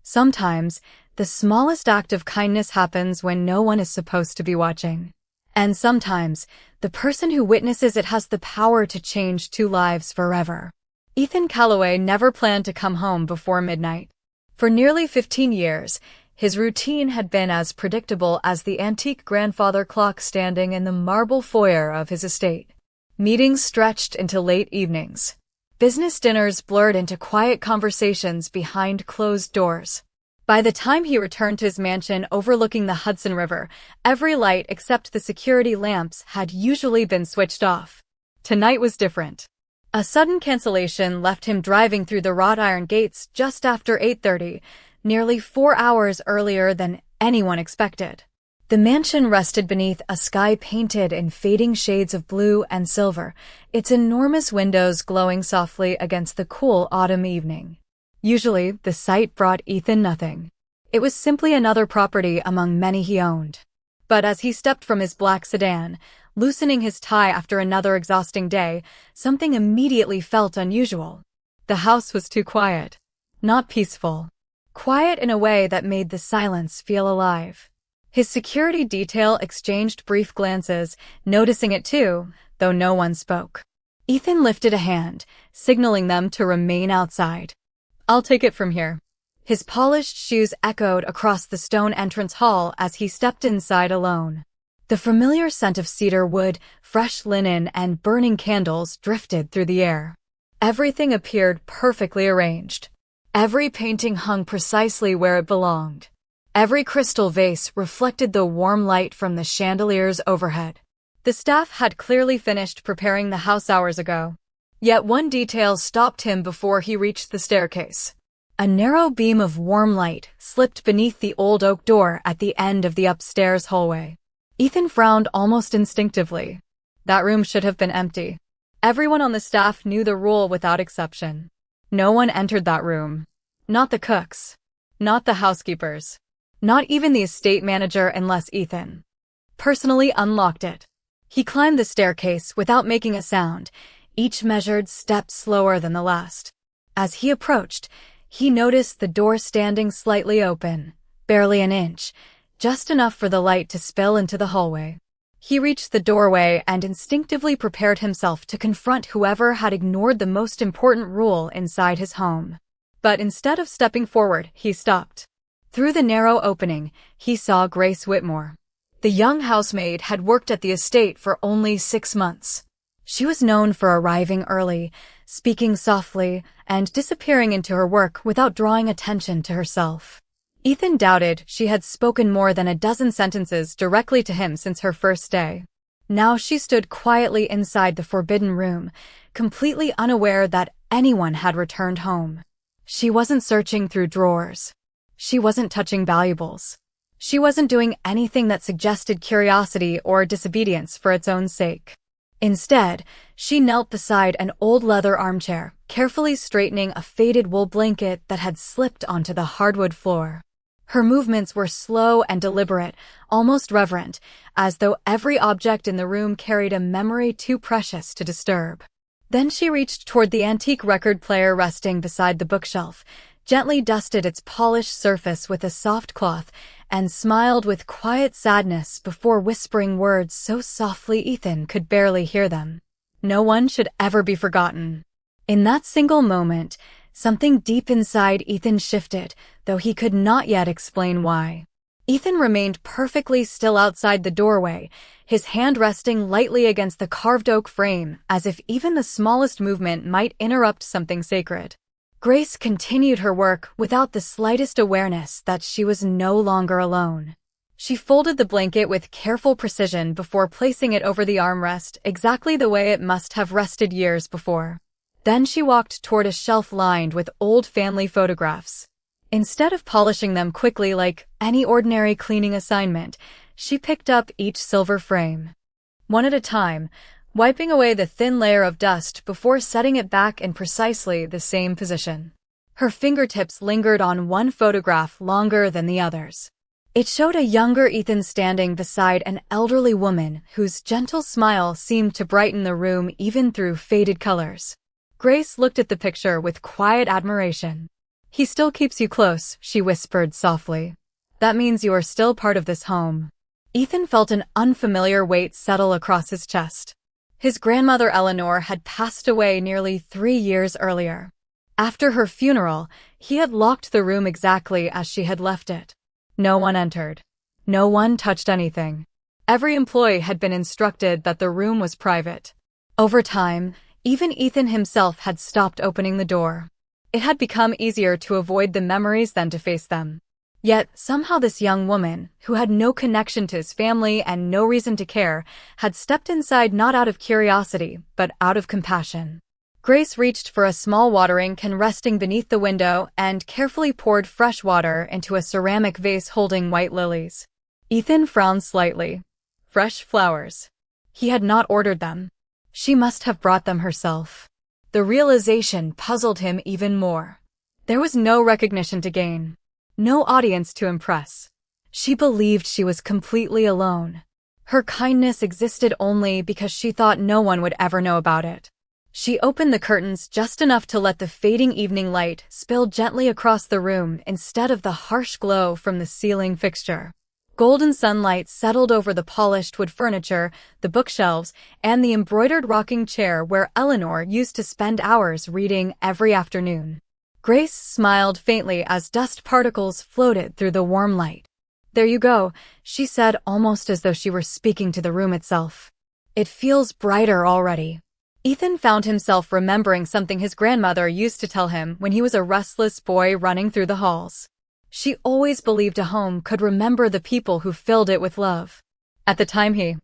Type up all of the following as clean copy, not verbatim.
Sometimes, the smallest act of kindness happens when no one is supposed to be watching. And sometimes, the person who witnesses it has the power to change two lives forever. Ethan Calloway never planned to come home before midnight. For nearly 15 years, his routine had been as predictable as the antique grandfather clock standing in the marble foyer of his estate. Meetings stretched into late evenings. Business dinners blurred into quiet conversations behind closed doors. By the time he returned to his mansion overlooking the Hudson River, every light except the security lamps had usually been switched off. Tonight was different. A sudden cancellation left him driving through the wrought iron gates just after 8:30, nearly 4 hours earlier than anyone expected. The mansion rested beneath a sky painted in fading shades of blue and silver, its enormous windows glowing softly against the cool autumn evening. Usually, the sight brought Ethan nothing. It was simply another property among many he owned. But as he stepped from his black sedan, loosening his tie after another exhausting day, something immediately felt unusual. The house was too quiet. Not peaceful. Quiet in a way that made the silence feel alive. His security detail exchanged brief glances, noticing it too, though no one spoke. Ethan lifted a hand, signaling them to remain outside. "I'll take it from here." His polished shoes echoed across the stone entrance hall as he stepped inside alone. The familiar scent of cedar wood, fresh linen, and burning candles drifted through the air. Everything appeared perfectly arranged. Every painting hung precisely where it belonged. Every crystal vase reflected the warm light from the chandeliers overhead. The staff had clearly finished preparing the house hours ago. Yet one detail stopped him before he reached the staircase. A narrow beam of warm light slipped beneath the old oak door at the end of the upstairs hallway. Ethan frowned almost instinctively. That room should have been empty. Everyone on the staff knew the rule without exception. No one entered that room. Not the cooks. Not the housekeepers. Not even the estate manager unless Ethan personally unlocked it. He climbed the staircase without making a sound, each measured step slower than the last. As he approached, he noticed the door standing slightly open, barely an inch, just enough for the light to spill into the hallway. He reached the doorway and instinctively prepared himself to confront whoever had ignored the most important rule inside his home. But instead of stepping forward, he stopped. Through the narrow opening, he saw Grace Whitmore. The young housemaid had worked at the estate for only 6 months. She was known for arriving early, speaking softly, and disappearing into her work without drawing attention to herself. Ethan doubted she had spoken more than a dozen sentences directly to him since her first day. Now she stood quietly inside the forbidden room, completely unaware that anyone had returned home. She wasn't searching through drawers. She wasn't touching valuables. She wasn't doing anything that suggested curiosity or disobedience for its own sake. Instead, she knelt beside an old leather armchair, carefully straightening a faded wool blanket that had slipped onto the hardwood floor. Her movements were slow and deliberate, almost reverent, as though every object in the room carried a memory too precious to disturb. Then she reached toward the antique record player resting beside the bookshelf, gently dusted its polished surface with a soft cloth, and smiled with quiet sadness before whispering words so softly Ethan could barely hear them. No one should ever be forgotten. In that single moment, something deep inside Ethan shifted, though he could not yet explain why. Ethan remained perfectly still outside the doorway, his hand resting lightly against the carved oak frame, as if even the smallest movement might interrupt something sacred. Grace continued her work without the slightest awareness that she was no longer alone. She folded the blanket with careful precision before placing it over the armrest exactly the way it must have rested years before. Then she walked toward a shelf lined with old family photographs. Instead of polishing them quickly like any ordinary cleaning assignment, she picked up each silver frame. One at a time, wiping away the thin layer of dust before setting it back in precisely the same position. Her fingertips lingered on one photograph longer than the others. It showed a younger Ethan standing beside an elderly woman whose gentle smile seemed to brighten the room even through faded colors. Grace looked at the picture with quiet admiration. He still keeps you close, she whispered softly. That means you are still part of this home. Ethan felt an unfamiliar weight settle across his chest. His grandmother Eleanor had passed away nearly 3 years earlier. After her funeral, he had locked the room exactly as she had left it. No one entered. No one touched anything. Every employee had been instructed that the room was private. Over time, even Ethan himself had stopped opening the door. It had become easier to avoid the memories than to face them. Yet, somehow this young woman, who had no connection to his family and no reason to care, had stepped inside not out of curiosity, but out of compassion. Grace reached for a small watering can resting beneath the window and carefully poured fresh water into a ceramic vase holding white lilies. Ethan frowned slightly. Fresh flowers. He had not ordered them. She must have brought them herself. The realization puzzled him even more. There was no recognition to gain. No audience to impress. She believed she was completely alone. Her kindness existed only because she thought no one would ever know about it. She opened the curtains just enough to let the fading evening light spill gently across the room instead of the harsh glow from the ceiling fixture. Golden sunlight settled over the polished wood furniture, the bookshelves, and the embroidered rocking chair where Eleanor used to spend hours reading every afternoon. Grace smiled faintly as dust particles floated through the warm light. There you go, she said almost as though she were speaking to the room itself. It feels brighter already. Ethan found himself remembering something his grandmother used to tell him when he was a restless boy running through the halls. She always believed a home could remember the people who filled it with love. At the time he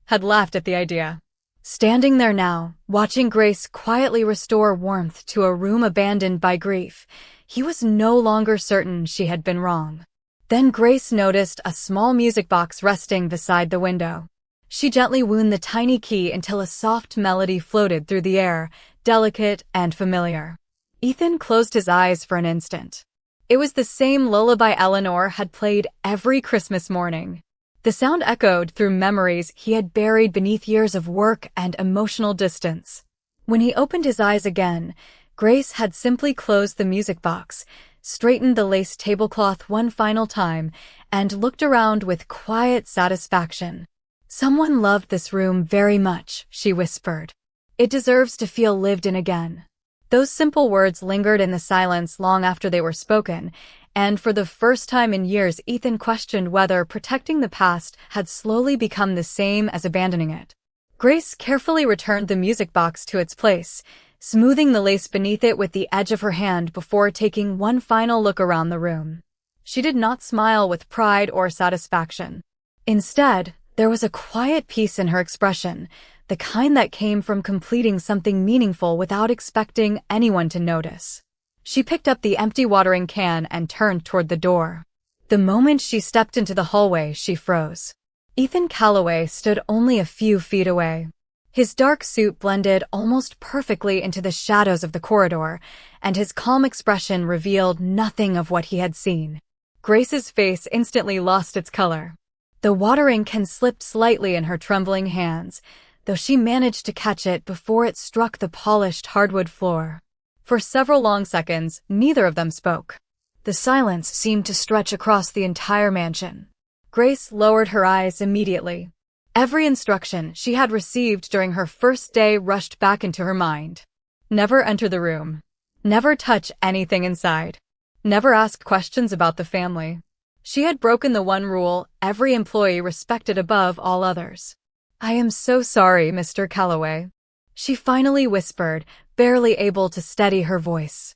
had laughed at the idea. Standing there now, watching Grace quietly restore warmth to a room abandoned by grief, he was no longer certain she had been wrong. Then Grace noticed a small music box resting beside the window. She gently wound the tiny key until a soft melody floated through the air, delicate and familiar. Ethan closed his eyes for an instant. It was the same lullaby Eleanor had played every Christmas morning. The sound echoed through memories he had buried beneath years of work and emotional distance. When he opened his eyes again, Grace had simply closed the music box, straightened the lace tablecloth one final time, and looked around with quiet satisfaction. Someone loved this room very much, she whispered. It deserves to feel lived in again. Those simple words lingered in the silence long after they were spoken, and for the first time in years Ethan questioned whether protecting the past had slowly become the same as abandoning it. Grace carefully returned the music box to its place, smoothing the lace beneath it with the edge of her hand before taking one final look around the room. She did not smile with pride or satisfaction. Instead, there was a quiet peace in her expression, the kind that came from completing something meaningful without expecting anyone to notice. She picked up the empty watering can and turned toward the door. The moment she stepped into the hallway, she froze. Ethan Calloway stood only a few feet away. His dark suit blended almost perfectly into the shadows of the corridor, and his calm expression revealed nothing of what he had seen. Grace's face instantly lost its color. The watering can slipped slightly in her trembling hands, though she managed to catch it before it struck the polished hardwood floor. For several long seconds, neither of them spoke. The silence seemed to stretch across the entire mansion. Grace lowered her eyes immediately. Every instruction she had received during her first day rushed back into her mind. Never enter the room. Never touch anything inside. Never ask questions about the family. She had broken the one rule every employee respected above all others. I am so sorry, Mr. Calloway. She finally whispered, barely able to steady her voice.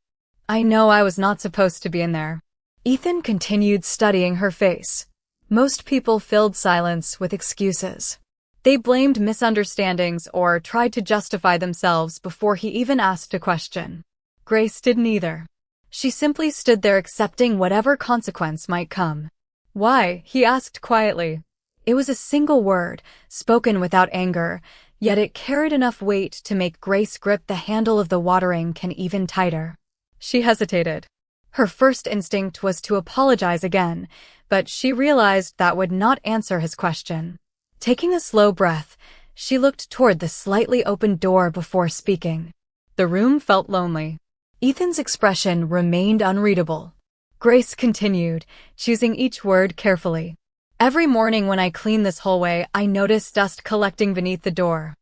I know I was not supposed to be in there. Ethan continued studying her face. Most people filled silence with excuses. They blamed misunderstandings or tried to justify themselves before he even asked a question. Grace did neither. She simply stood there accepting whatever consequence might come. Why? He asked quietly. It was a single word, spoken without anger, yet it carried enough weight to make Grace grip the handle of the watering can even tighter. She hesitated. Her first instinct was to apologize again, but she realized that would not answer his question. Taking a slow breath, she looked toward the slightly open door before speaking. The room felt lonely. Ethan's expression remained unreadable. Grace continued, choosing each word carefully. Every morning when I clean this hallway, I notice dust collecting beneath the door.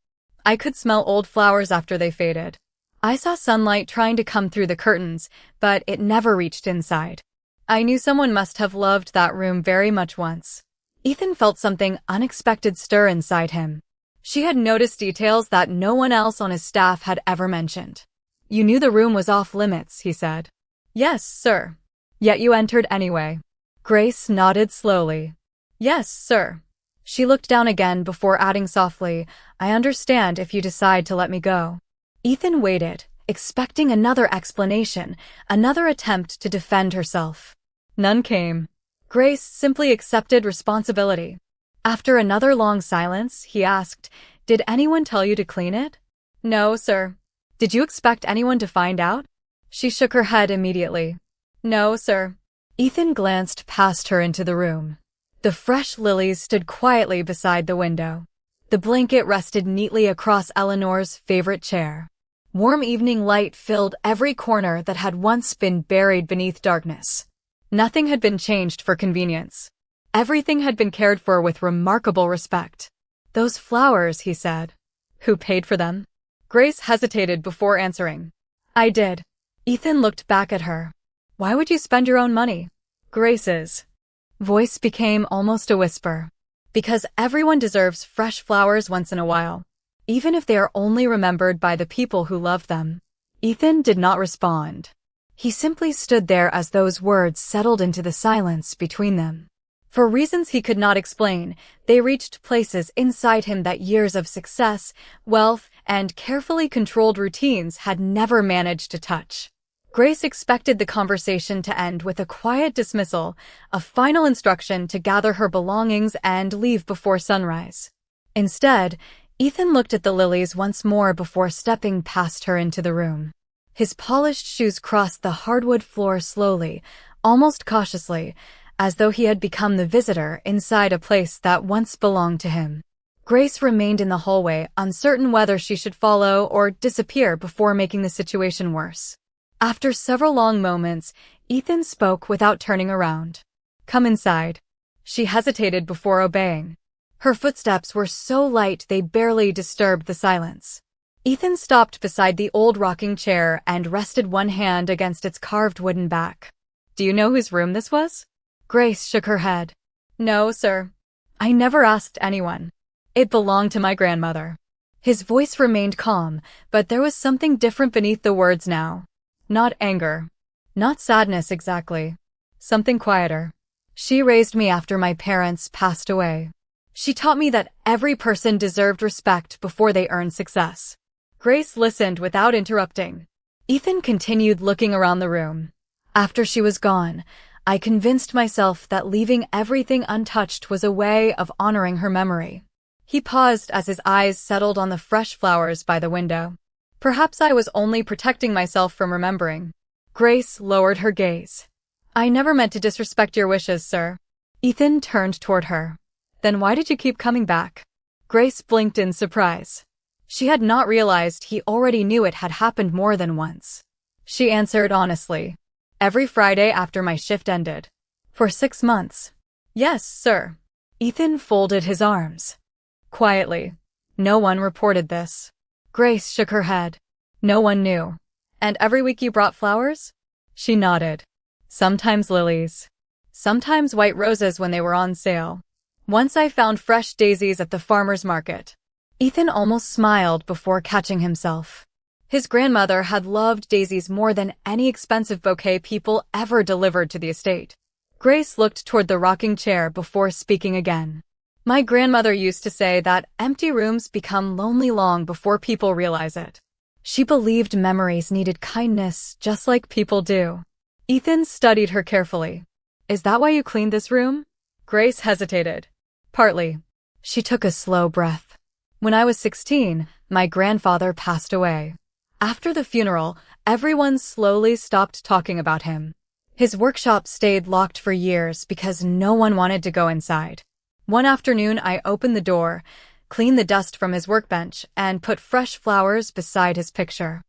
I could smell old flowers after they faded. I saw sunlight trying to come through the curtains, but it never reached inside. I knew someone must have loved that room very much once. Ethan felt something unexpected stir inside him. She had noticed details that no one else on his staff had ever mentioned. You knew the room was off limits, he said. Yes, sir. Yet you entered anyway. Grace nodded slowly. Yes, sir. She looked down again before adding softly, I understand if you decide to let me go. Ethan waited, expecting another explanation, another attempt to defend herself. None came. Grace simply accepted responsibility. After another long silence, he asked, Did anyone tell you to clean it? No, sir. Did you expect anyone to find out? She shook her head immediately. No, sir. Ethan glanced past her into the room. The fresh lilies stood quietly beside the window. The blanket rested neatly across Eleanor's favorite chair. Warm evening light filled every corner that had once been buried beneath darkness. Nothing had been changed for convenience. Everything had been cared for with remarkable respect. Those flowers, he said. Who paid for them? Grace hesitated before answering. I did. Ethan looked back at her. Why would you spend your own money? Grace's voice became almost a whisper. Because everyone deserves fresh flowers once in a while, even if they are only remembered by the people who love them. Ethan did not respond. He simply stood there as those words settled into the silence between them. For reasons he could not explain, they reached places inside him that years of success, wealth, and carefully controlled routines had never managed to touch. Grace expected the conversation to end with a quiet dismissal, a final instruction to gather her belongings and leave before sunrise. Instead, Ethan looked at the lilies once more before stepping past her into the room. His polished shoes crossed the hardwood floor slowly, almost cautiously, as though he had become the visitor inside a place that once belonged to him. Grace remained in the hallway, uncertain whether she should follow or disappear before making the situation worse. After several long moments, Ethan spoke without turning around. Come inside. She hesitated before obeying. Her footsteps were so light they barely disturbed the silence. Ethan stopped beside the old rocking chair and rested one hand against its carved wooden back. Do you know whose room this was? Grace shook her head. No, sir. I never asked anyone. It belonged to my grandmother. His voice remained calm, but there was something different beneath the words now. Not anger. Not sadness exactly. Something quieter. She raised me after my parents passed away. She taught me that every person deserved respect before they earned success. Grace listened without interrupting. Ethan continued looking around the room. After she was gone, I convinced myself that leaving everything untouched was a way of honoring her memory. He paused as his eyes settled on the fresh flowers by the window. Perhaps I was only protecting myself from remembering. Grace lowered her gaze. I never meant to disrespect your wishes, sir. Ethan turned toward her. Then why did you keep coming back? Grace blinked in surprise. She had not realized he already knew it had happened more than once. She answered honestly. Every Friday after my shift ended. For 6 months. Yes, sir. Ethan folded his arms. Quietly. No one reported this. Grace shook her head. No one knew. And every week you brought flowers? She nodded. Sometimes lilies. Sometimes white roses when they were on sale. Once I found fresh daisies at the farmer's market. Ethan almost smiled before catching himself. His grandmother had loved daisies more than any expensive bouquet people ever delivered to the estate. Grace looked toward the rocking chair before speaking again. My grandmother used to say that empty rooms become lonely long before people realize it. She believed memories needed kindness just like people do. Ethan studied her carefully. Is that why you cleaned this room? Grace hesitated. Partly. She took a slow breath. When I was 16, my grandfather passed away. After the funeral, everyone slowly stopped talking about him. His workshop stayed locked for years because no one wanted to go inside. One afternoon, I opened the door, cleaned the dust from his workbench, and put fresh flowers beside his picture.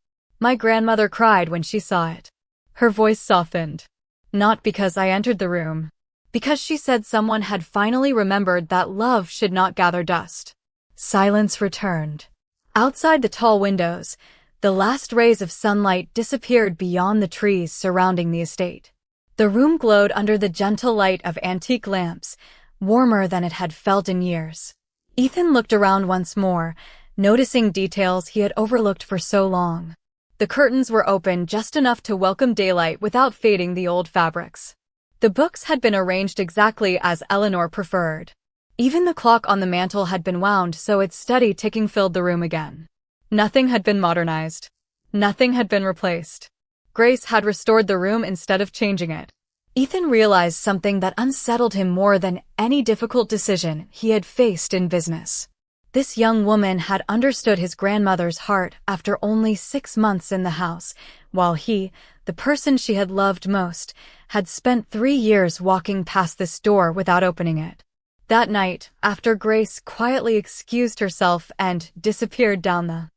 My grandmother cried when she saw it. Her voice softened. Not because I entered the room. Because she said someone had finally remembered that love should not gather dust. Silence returned. Outside the tall windows, the last rays of sunlight disappeared beyond the trees surrounding the estate. The room glowed under the gentle light of antique lamps, warmer than it had felt in years. Ethan looked around once more, noticing details he had overlooked for so long. The curtains were open just enough to welcome daylight without fading the old fabrics. The books had been arranged exactly as Eleanor preferred. Even the clock on the mantel had been wound so its steady ticking filled the room again. Nothing had been modernized. Nothing had been replaced. Grace had restored the room instead of changing it. Ethan realized something that unsettled him more than any difficult decision he had faced in business. This young woman had understood his grandmother's heart after only 6 months in the house, while he, the person she had loved most, had spent 3 years walking past this door without opening it. That night, after Grace quietly excused herself and disappeared down the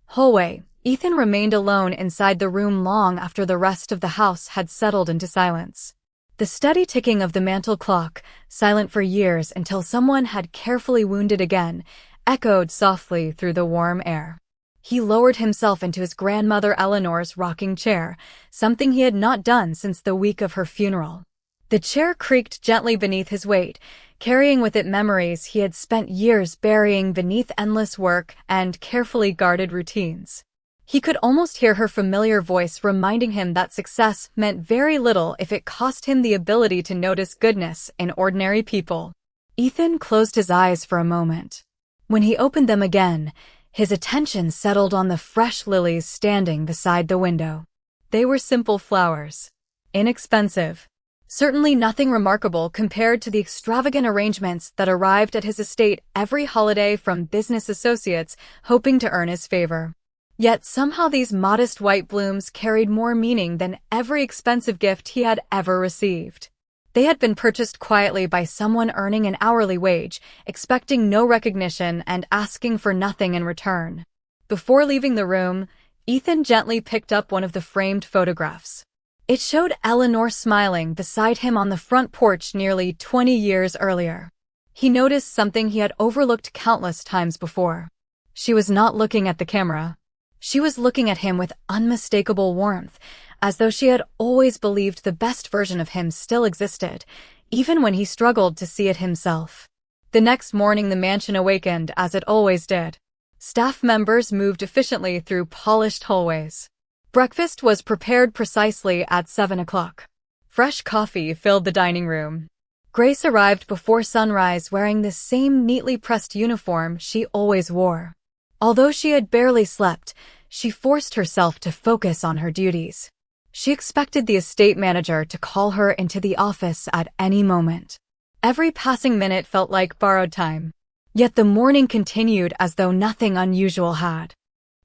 hallway, Ethan remained alone inside the room long after the rest of the house had settled into silence. The steady ticking of the mantel clock, silent for years until someone had carefully wounded again, echoed softly through the warm air. He lowered himself into his grandmother Eleanor's rocking chair, something he had not done since the week of her funeral. The chair creaked gently beneath his weight, carrying with it memories he had spent years burying beneath endless work and carefully guarded routines. He could almost hear her familiar voice reminding him that success meant very little if it cost him the ability to notice goodness in ordinary people. Ethan closed his eyes for a moment. When he opened them again, his attention settled on the fresh lilies standing beside the window. They were simple flowers. Inexpensive. Certainly nothing remarkable compared to the extravagant arrangements that arrived at his estate every holiday from business associates hoping to earn his favor. Yet somehow these modest white blooms carried more meaning than every expensive gift he had ever received. They had been purchased quietly by someone earning an hourly wage, expecting no recognition and asking for nothing in return. Before leaving the room, Ethan gently picked up one of the framed photographs. It showed Eleanor smiling beside him on the front porch nearly 20 years earlier. He noticed something he had overlooked countless times before. She was not looking at the camera. She was looking at him with unmistakable warmth, as though she had always believed the best version of him still existed, even when he struggled to see it himself. The next morning the mansion awakened as it always did. Staff members moved efficiently through polished hallways. Breakfast was prepared precisely at 7 o'clock. Fresh coffee filled the dining room. Grace arrived before sunrise wearing the same neatly pressed uniform she always wore. Although she had barely slept, she forced herself to focus on her duties. She expected the estate manager to call her into the office at any moment. Every passing minute felt like borrowed time. Yet the morning continued as though nothing unusual had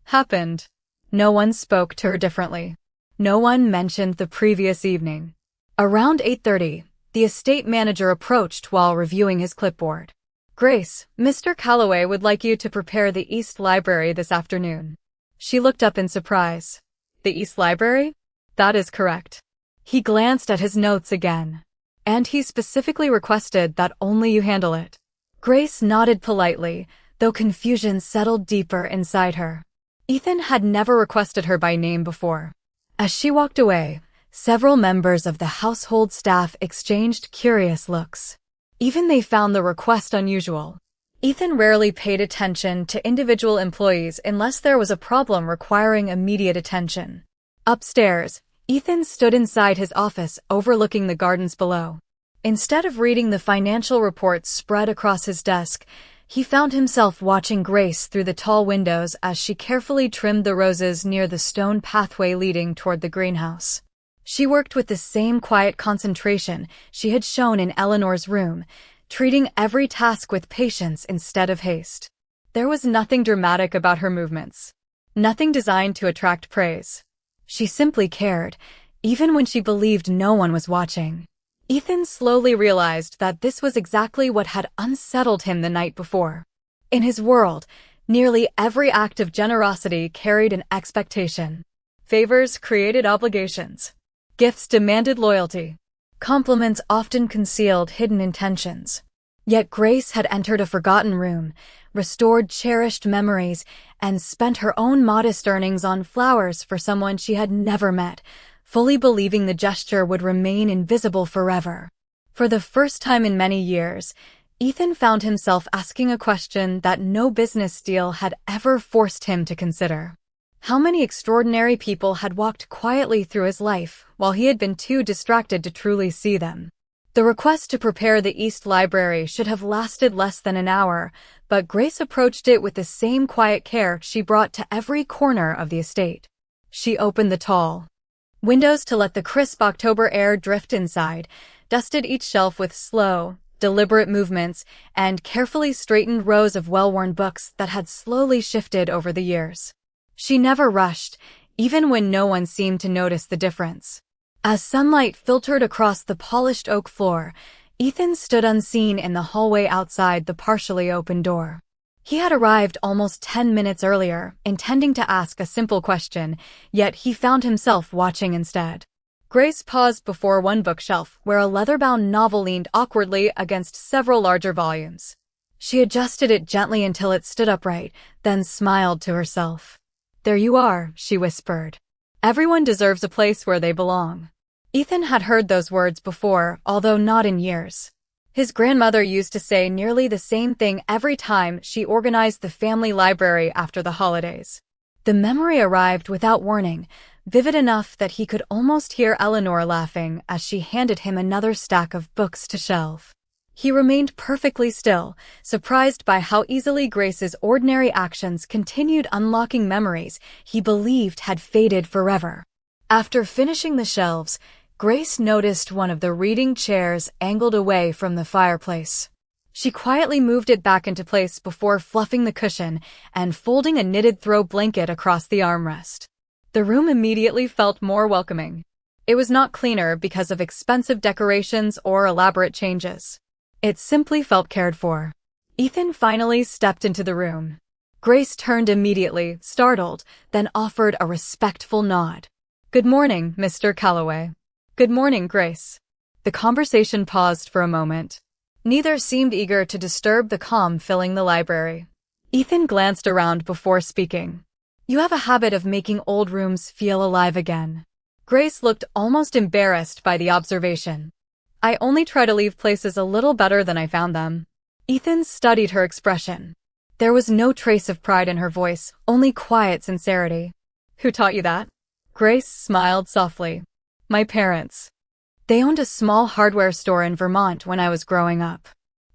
happened. No one spoke to her differently. No one mentioned the previous evening. Around 8:30, the estate manager approached while reviewing his clipboard. "Grace, Mr. Calloway would like you to prepare the East Library this afternoon." She looked up in surprise. "The East Library?" "That is correct." He glanced at his notes again. "And he specifically requested that only you handle it." Grace nodded politely, though confusion settled deeper inside her. Ethan had never requested her by name before. As she walked away, several members of the household staff exchanged curious looks. Even they found the request unusual. Ethan rarely paid attention to individual employees unless there was a problem requiring immediate attention. Upstairs, Ethan stood inside his office overlooking the gardens below. Instead of reading the financial reports spread across his desk, he found himself watching Grace through the tall windows as she carefully trimmed the roses near the stone pathway leading toward the greenhouse. She worked with the same quiet concentration she had shown in Eleanor's room, treating every task with patience instead of haste. There was nothing dramatic about her movements. Nothing designed to attract praise. She simply cared, even when she believed no one was watching. Ethan slowly realized that this was exactly what had unsettled him the night before. In his world, nearly every act of generosity carried an expectation. Favors created obligations. Gifts demanded loyalty. Compliments often concealed hidden intentions. Yet Grace had entered a forgotten room, restored cherished memories, and spent her own modest earnings on flowers for someone she had never met, fully believing the gesture would remain invisible forever. For the first time in many years, Ethan found himself asking a question that no business deal had ever forced him to consider. How many extraordinary people had walked quietly through his life while he had been too distracted to truly see them? The request to prepare the East Library should have lasted less than an hour, but Grace approached it with the same quiet care she brought to every corner of the estate. She opened the tall windows to let the crisp October air drift inside, dusted each shelf with slow, deliberate movements, and carefully straightened rows of well-worn books that had slowly shifted over the years. She never rushed, even when no one seemed to notice the difference. As sunlight filtered across the polished oak floor, Ethan stood unseen in the hallway outside the partially open door. He had arrived almost 10 minutes earlier, intending to ask a simple question, yet he found himself watching instead. Grace paused before one bookshelf where a leather-bound novel leaned awkwardly against several larger volumes. She adjusted it gently until it stood upright, then smiled to herself. "There you are," she whispered. "Everyone deserves a place where they belong." Ethan had heard those words before, although not in years. His grandmother used to say nearly the same thing every time she organized the family library after the holidays. The memory arrived without warning, vivid enough that he could almost hear Eleanor laughing as she handed him another stack of books to shelve. He remained perfectly still, surprised by how easily Grace's ordinary actions continued unlocking memories he believed had faded forever. After finishing the shelves, Grace noticed one of the reading chairs angled away from the fireplace. She quietly moved it back into place before fluffing the cushion and folding a knitted throw blanket across the armrest. The room immediately felt more welcoming. It was not cleaner because of expensive decorations or elaborate changes. It simply felt cared for. Ethan finally stepped into the room. Grace turned immediately, startled, then offered a respectful nod. "Good morning, Mr. Calloway." "Good morning, Grace." The conversation paused for a moment. Neither seemed eager to disturb the calm filling the library. Ethan glanced around before speaking. "You have a habit of making old rooms feel alive again." Grace looked almost embarrassed by the observation. "I only try to leave places a little better than I found them." Ethan studied her expression. There was no trace of pride in her voice, only quiet sincerity. "Who taught you that?" Grace smiled softly. "My parents. They owned a small hardware store in Vermont when I was growing up.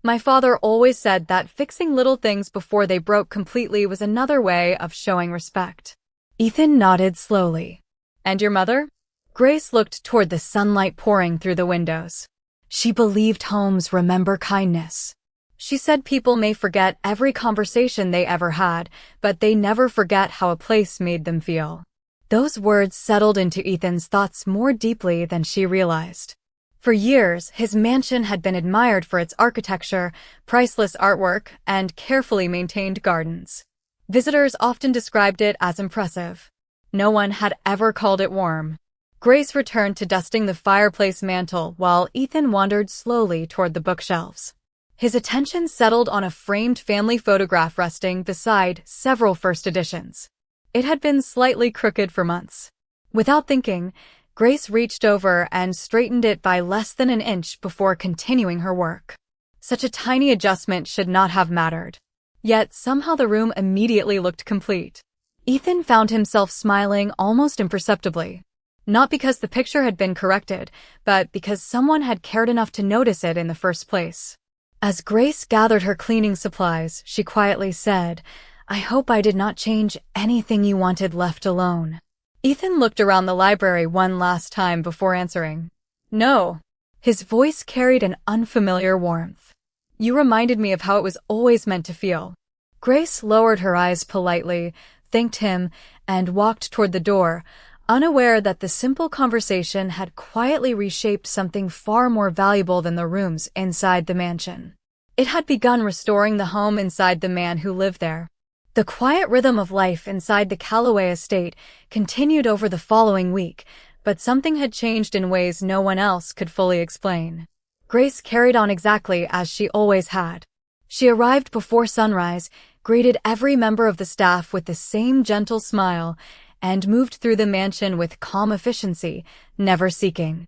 My father always said that fixing little things before they broke completely was another way of showing respect." Ethan nodded slowly. "And your mother?" Grace looked toward the sunlight pouring through the windows. "She believed homes remember kindness. She said people may forget every conversation they ever had, but they never forget how a place made them feel." Those words settled into Ethan's thoughts more deeply than she realized. For years, his mansion had been admired for its architecture, priceless artwork, and carefully maintained gardens. Visitors often described it as impressive. No one had ever called it warm. Grace returned to dusting the fireplace mantel while Ethan wandered slowly toward the bookshelves. His attention settled on a framed family photograph resting beside several first editions. It had been slightly crooked for months. Without thinking, Grace reached over and straightened it by less than an inch before continuing her work. Such a tiny adjustment should not have mattered. Yet somehow the room immediately looked complete. Ethan found himself smiling almost imperceptibly. Not because the picture had been corrected, but because someone had cared enough to notice it in the first place. As Grace gathered her cleaning supplies, she quietly said, "I hope I did not change anything you wanted left alone." Ethan looked around the library one last time before answering. "No." His voice carried an unfamiliar warmth. "You reminded me of how it was always meant to feel." Grace lowered her eyes politely, thanked him, and walked toward the door, unaware that the simple conversation had quietly reshaped something far more valuable than the rooms inside the mansion. It had begun restoring the home inside the man who lived there. The quiet rhythm of life inside the Calloway estate continued over the following week, but something had changed in ways no one else could fully explain. Grace carried on exactly as she always had. She arrived before sunrise, greeted every member of the staff with the same gentle smile, and moved through the mansion with calm efficiency, never seeking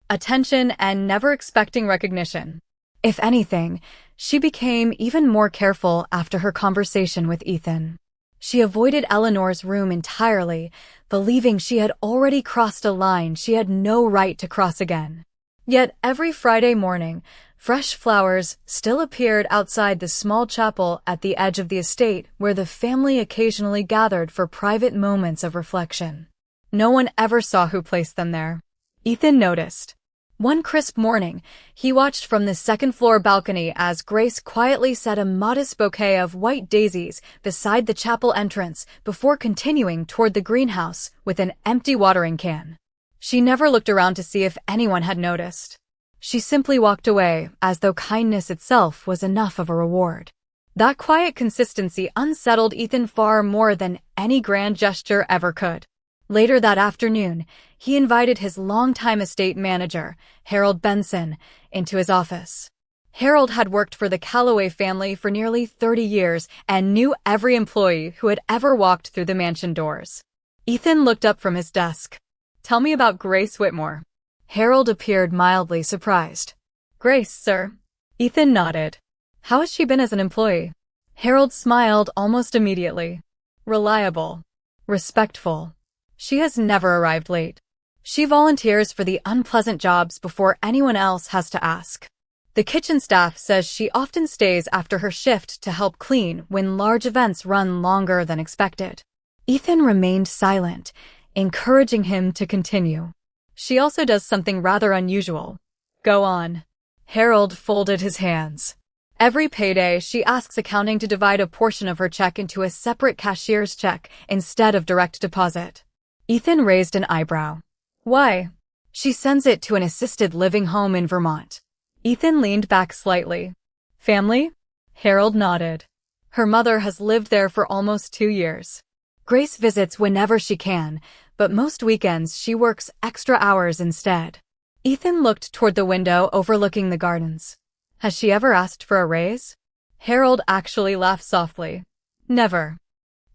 attention and never expecting recognition. If anything, she became even more careful after her conversation with Ethan. She avoided Eleanor's room entirely, believing she had already crossed a line she had no right to cross again. Yet every Friday morning, fresh flowers still appeared outside the small chapel at the edge of the estate where the family occasionally gathered for private moments of reflection. No one ever saw who placed them there. Ethan noticed. One crisp morning, he watched from the second-floor balcony as Grace quietly set a modest bouquet of white daisies beside the chapel entrance before continuing toward the greenhouse with an empty watering can. She never looked around to see if anyone had noticed. She simply walked away, as though kindness itself was enough of a reward. That quiet consistency unsettled Ethan far more than any grand gesture ever could. Later that afternoon, he invited his longtime estate manager, Harold Benson, into his office. Harold had worked for the Calloway family for nearly 30 years and knew every employee who had ever walked through the mansion doors. Ethan looked up from his desk. "Tell me about Grace Whitmore." Harold appeared mildly surprised. "Grace, sir." Ethan nodded. "How has she been as an employee?" Harold smiled almost immediately. "Reliable. Respectful. She has never arrived late. She volunteers for the unpleasant jobs before anyone else has to ask. The kitchen staff says she often stays after her shift to help clean when large events run longer than expected." Ethan remained silent, encouraging him to continue. "She also does something rather unusual." "Go on." Harold folded his hands. "Every payday, she asks accounting to divide a portion of her check into a separate cashier's check instead of direct deposit." Ethan raised an eyebrow. "Why?" "She sends it to an assisted living home in Vermont." Ethan leaned back slightly. "Family?" Harold nodded. "Her mother has lived there for almost 2 years. Grace visits whenever she can, but most weekends she works extra hours instead." Ethan looked toward the window overlooking the gardens. "Has she ever asked for a raise?" Harold actually laughed softly. "Never.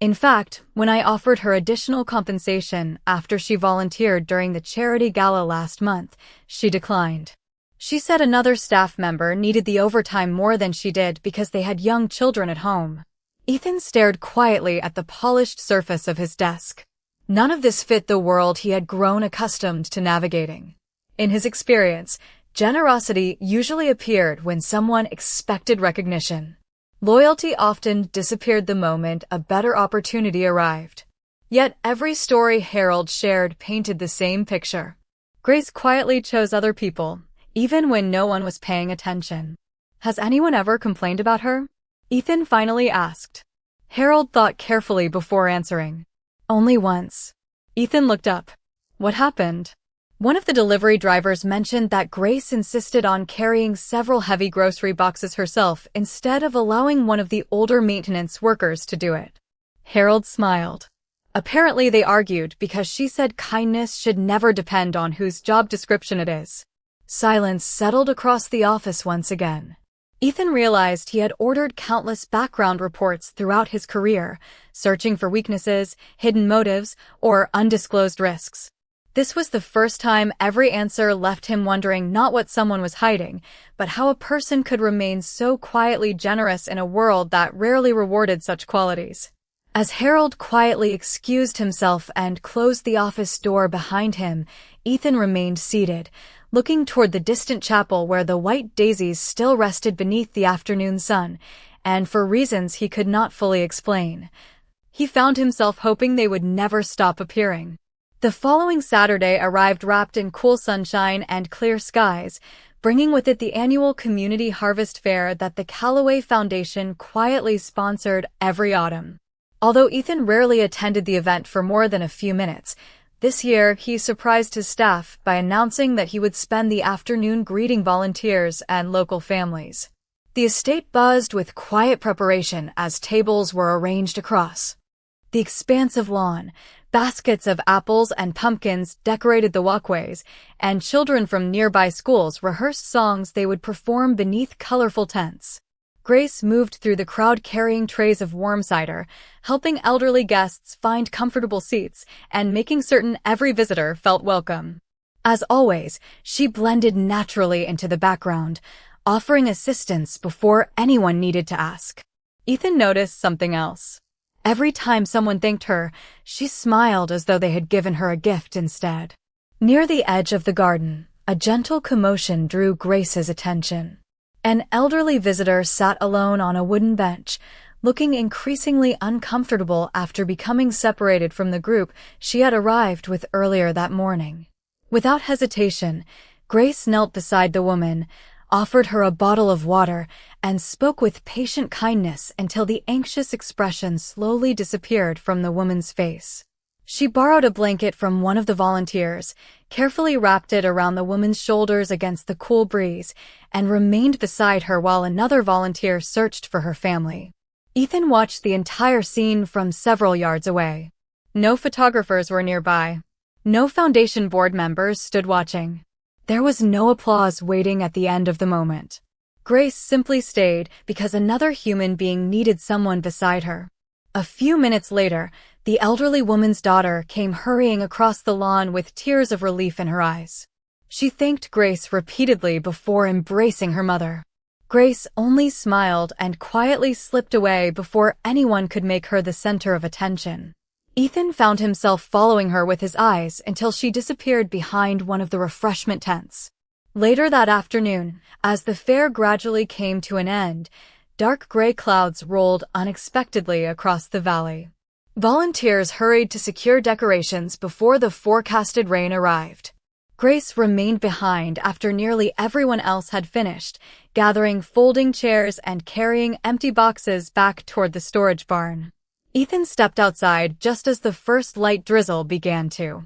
In fact, when I offered her additional compensation after she volunteered during the charity gala last month, she declined. She said another staff member needed the overtime more than she did because they had young children at home." Ethan stared quietly at the polished surface of his desk. None of this fit the world he had grown accustomed to navigating. In his experience, generosity usually appeared when someone expected recognition. Loyalty often disappeared the moment a better opportunity arrived. Yet every story Harold shared painted the same picture. Grace quietly chose other people, even when no one was paying attention. "Has anyone ever complained about her?" Ethan finally asked. Harold thought carefully before answering. "Only once." Ethan looked up. "What happened?" "One of the delivery drivers mentioned that Grace insisted on carrying several heavy grocery boxes herself instead of allowing one of the older maintenance workers to do it." Harold smiled. "Apparently they argued because she said kindness should never depend on whose job description it is." Silence settled across the office once again. Ethan realized he had ordered countless background reports throughout his career, searching for weaknesses, hidden motives, or undisclosed risks. This was the first time every answer left him wondering not what someone was hiding, but how a person could remain so quietly generous in a world that rarely rewarded such qualities. As Harold quietly excused himself and closed the office door behind him, Ethan remained seated, looking toward the distant chapel where the white daisies still rested beneath the afternoon sun, and for reasons he could not fully explain, he found himself hoping they would never stop appearing. The following Saturday arrived wrapped in cool sunshine and clear skies, bringing with it the annual community harvest fair that the Calloway Foundation quietly sponsored every autumn. Although Ethan rarely attended the event for more than a few minutes, this year he surprised his staff by announcing that he would spend the afternoon greeting volunteers and local families. The estate buzzed with quiet preparation as tables were arranged across the expansive lawn. Baskets of apples and pumpkins decorated the walkways, and children from nearby schools rehearsed songs they would perform beneath colorful tents. Grace moved through the crowd carrying trays of warm cider, helping elderly guests find comfortable seats and making certain every visitor felt welcome. As always, she blended naturally into the background, offering assistance before anyone needed to ask. Ethan noticed something else. Every time someone thanked her, she smiled as though they had given her a gift instead. Near the edge of the garden, a gentle commotion drew Grace's attention. An elderly visitor sat alone on a wooden bench, looking increasingly uncomfortable after becoming separated from the group she had arrived with earlier that morning. Without hesitation, Grace knelt beside the woman, offered her a bottle of water, and spoke with patient kindness until the anxious expression slowly disappeared from the woman's face. She borrowed a blanket from one of the volunteers, carefully wrapped it around the woman's shoulders against the cool breeze, and remained beside her while another volunteer searched for her family. Ethan watched the entire scene from several yards away. No photographers were nearby. No foundation board members stood watching. There was no applause waiting at the end of the moment. Grace simply stayed because another human being needed someone beside her. A few minutes later, the elderly woman's daughter came hurrying across the lawn with tears of relief in her eyes. She thanked Grace repeatedly before embracing her mother. Grace only smiled and quietly slipped away before anyone could make her the center of attention. Ethan found himself following her with his eyes until she disappeared behind one of the refreshment tents. Later that afternoon, as the fair gradually came to an end, dark gray clouds rolled unexpectedly across the valley. Volunteers hurried to secure decorations before the forecasted rain arrived. Grace remained behind after nearly everyone else had finished, gathering folding chairs and carrying empty boxes back toward the storage barn. Ethan stepped outside just as the first light drizzle began to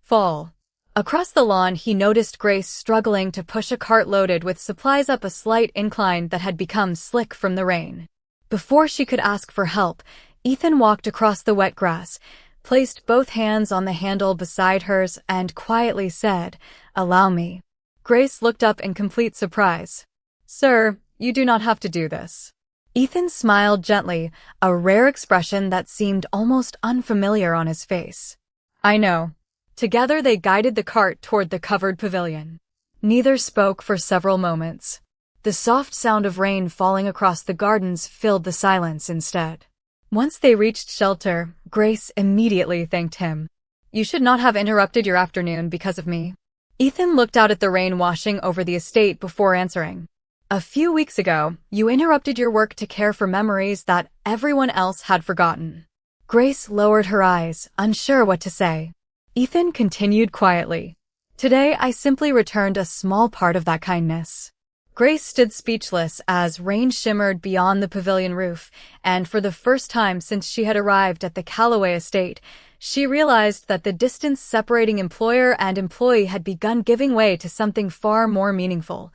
fall. Across the lawn, he noticed Grace struggling to push a cart loaded with supplies up a slight incline that had become slick from the rain. Before she could ask for help, Ethan walked across the wet grass, placed both hands on the handle beside hers, and quietly said, "Allow me." Grace looked up in complete surprise. "Sir, you do not have to do this." Ethan smiled gently, a rare expression that seemed almost unfamiliar on his face. "I know." Together they guided the cart toward the covered pavilion. Neither spoke for several moments. The soft sound of rain falling across the gardens filled the silence instead. Once they reached shelter, Grace immediately thanked him. "You should not have interrupted your afternoon because of me." Ethan looked out at the rain washing over the estate before answering. "A few weeks ago, you interrupted your work to care for memories that everyone else had forgotten." Grace lowered her eyes, unsure what to say. Ethan continued quietly. "Today I simply returned a small part of that kindness." Grace stood speechless as rain shimmered beyond the pavilion roof, and for the first time since she had arrived at the Calloway estate, she realized that the distance separating employer and employee had begun giving way to something far more meaningful.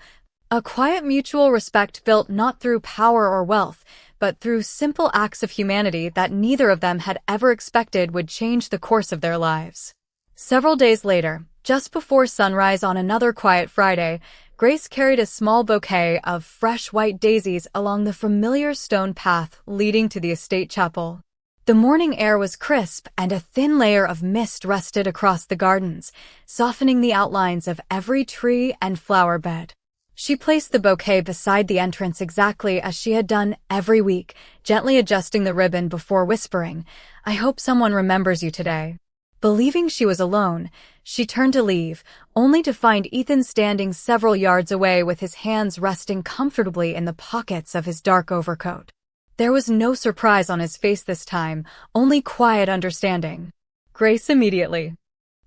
A quiet mutual respect built not through power or wealth, but through simple acts of humanity that neither of them had ever expected would change the course of their lives. Several days later, just before sunrise on another quiet Friday, Grace carried a small bouquet of fresh white daisies along the familiar stone path leading to the estate chapel. The morning air was crisp and a thin layer of mist rested across the gardens, softening the outlines of every tree and flower bed. She placed the bouquet beside the entrance exactly as she had done every week, gently adjusting the ribbon before whispering, "I hope someone remembers you today." Believing she was alone, she turned to leave, only to find Ethan standing several yards away with his hands resting comfortably in the pockets of his dark overcoat. There was no surprise on his face this time, only quiet understanding. Grace immediately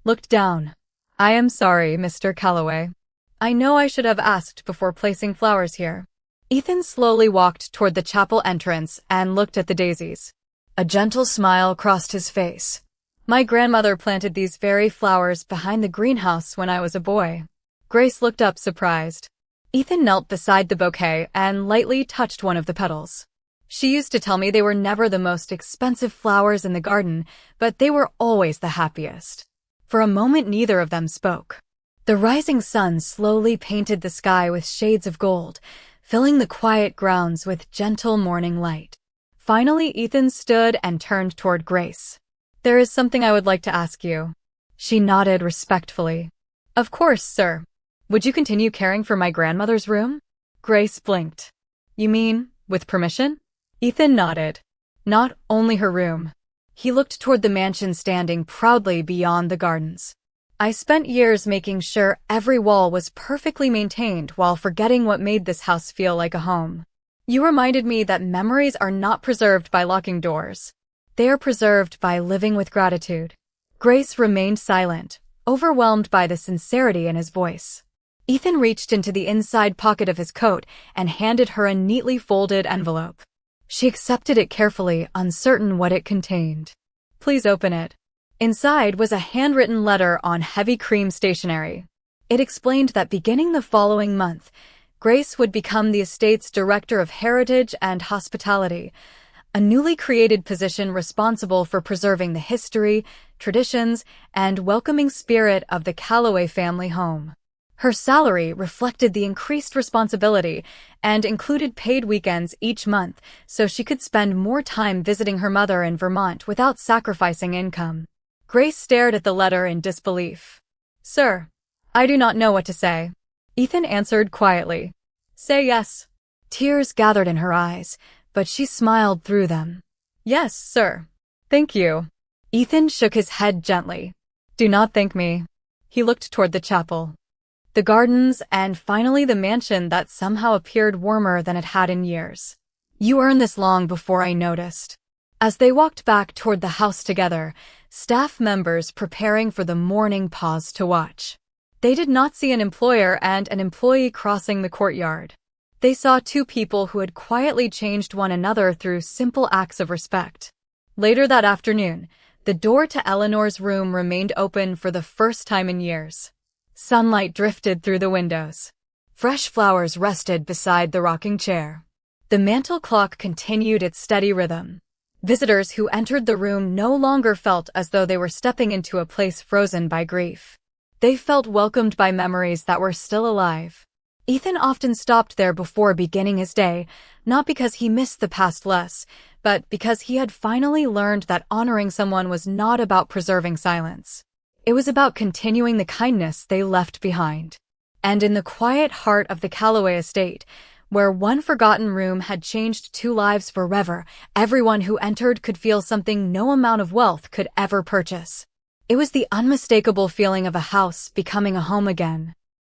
looked down. "I am sorry, Mr. Calloway. I know I should have asked before placing flowers here." Ethan slowly walked toward the chapel entrance and looked at the daisies. A gentle smile crossed his face. "My grandmother planted these very flowers behind the greenhouse when I was a boy." Grace looked up surprised. Ethan knelt beside the bouquet and lightly touched one of the petals. She used to tell me they were never the most expensive flowers in the garden, but they were always the happiest. For a moment, neither of them spoke. The rising sun slowly painted the sky with shades of gold, filling the quiet grounds with gentle morning light. Finally, Ethan stood and turned toward Grace. "There is something I would like to ask you." She nodded respectfully. "Of course, sir. Would you continue caring for my grandmother's room?" Grace blinked. "You mean, with permission?" Ethan nodded. "Not only her room." He looked toward the mansion standing proudly beyond the gardens. "I spent years making sure every wall was perfectly maintained while forgetting what made this house feel like a home. You reminded me that memories are not preserved by locking doors. They are preserved by living with gratitude." Grace remained silent, overwhelmed by the sincerity in his voice. Ethan reached into the inside pocket of his coat and handed her a neatly folded envelope. She accepted it carefully, uncertain what it contained. "Please open it." Inside was a handwritten letter on heavy cream stationery. It explained that beginning the following month, Grace would become the estate's Director of Heritage and Hospitality, a newly created position responsible for preserving the history, traditions, and welcoming spirit of the Calloway family home. Her salary reflected the increased responsibility and included paid weekends each month so she could spend more time visiting her mother in Vermont without sacrificing income. Grace stared at the letter in disbelief. "Sir, I do not know what to say." Ethan answered quietly. "Say yes." Tears gathered in her eyes, but she smiled through them. "Yes, sir. Thank you." Ethan shook his head gently. "Do not thank me." He looked toward the chapel, the gardens, and finally the mansion that somehow appeared warmer than it had in years. "You earned this long before I noticed." As they walked back toward the house together, staff members preparing for the morning paused to watch. They did not see an employer and an employee crossing the courtyard. They saw two people who had quietly changed one another through simple acts of respect. Later that afternoon, the door to Eleanor's room remained open for the first time in years. Sunlight drifted through the windows. Fresh flowers rested beside the rocking chair. The mantel clock continued its steady rhythm. Visitors who entered the room no longer felt as though they were stepping into a place frozen by grief. They felt welcomed by memories that were still alive. Ethan often stopped there before beginning his day, not because he missed the past less, but because he had finally learned that honoring someone was not about preserving silence. It was about continuing the kindness they left behind. And in the quiet heart of the Calloway estate, where one forgotten room had changed two lives forever, everyone who entered could feel something no amount of wealth could ever purchase. It was the unmistakable feeling of a house becoming a home again.